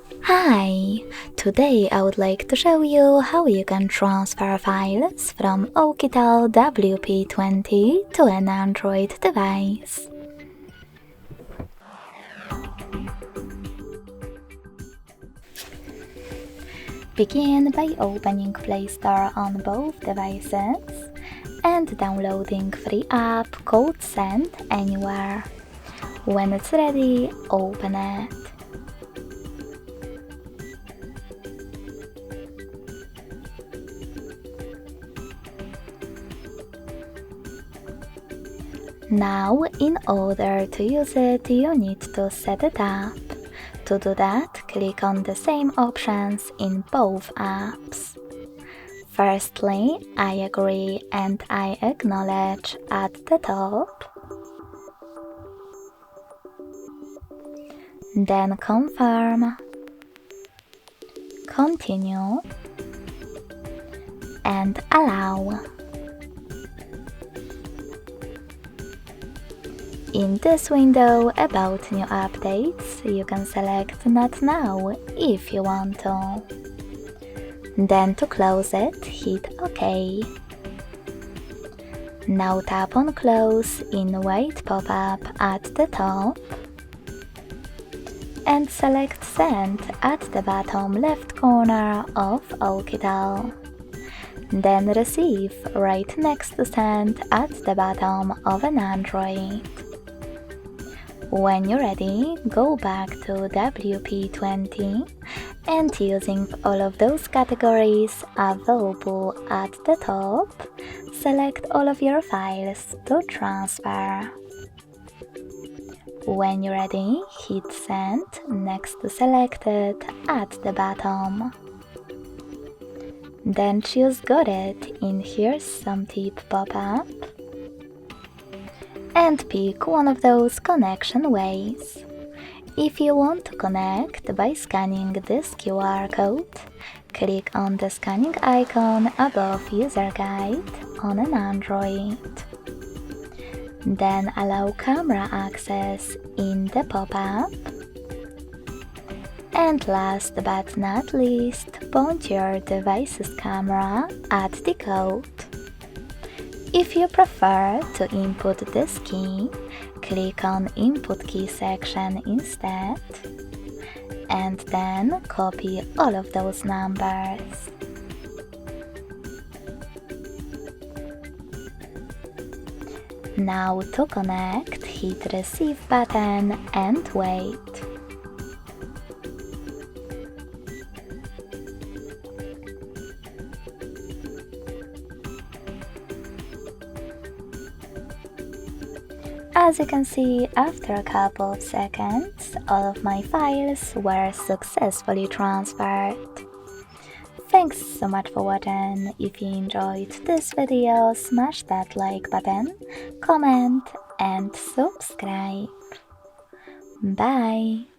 Hi! Today I would like to show you how you can transfer files from OUKITEL WP20 to an Android device. Begin by opening Play Store on both devices and downloading free app called Send Anywhere. When it's ready, open it. Now, in order to use it, you need to set it up. To do that, click on the same options in both apps. Firstly, I agree and I acknowledge at the top. Then confirm, continue, and allow. In this window about new updates, you can select Not Now if you want to. Then to close it, hit OK. Now tap on Close in Wait pop-up at the top and select Send at the bottom left corner of OUKITEL. Then Receive right next to Send at the bottom of an Android. When you're ready, go back to WP20 and using all of those categories available at the top, select all of your files to transfer. When you're ready, hit Send next to Selected at the bottom. Then choose Got It in Here's Some Tip pop-up and pick one of those connection ways. If you want to connect by scanning this QR code, click on the scanning icon above User Guide on an Android. Then allow camera access in the pop-up. And last but not least, point your device's camera at the code. If you prefer to input this key, click on Input Key section instead, and then copy all of those numbers. Now to connect, hit Receive button and wait. As you can see, after a couple of seconds, all of my files were successfully transferred. Thanks so much for watching. If you enjoyed this video, smash that like button, comment and subscribe. Bye!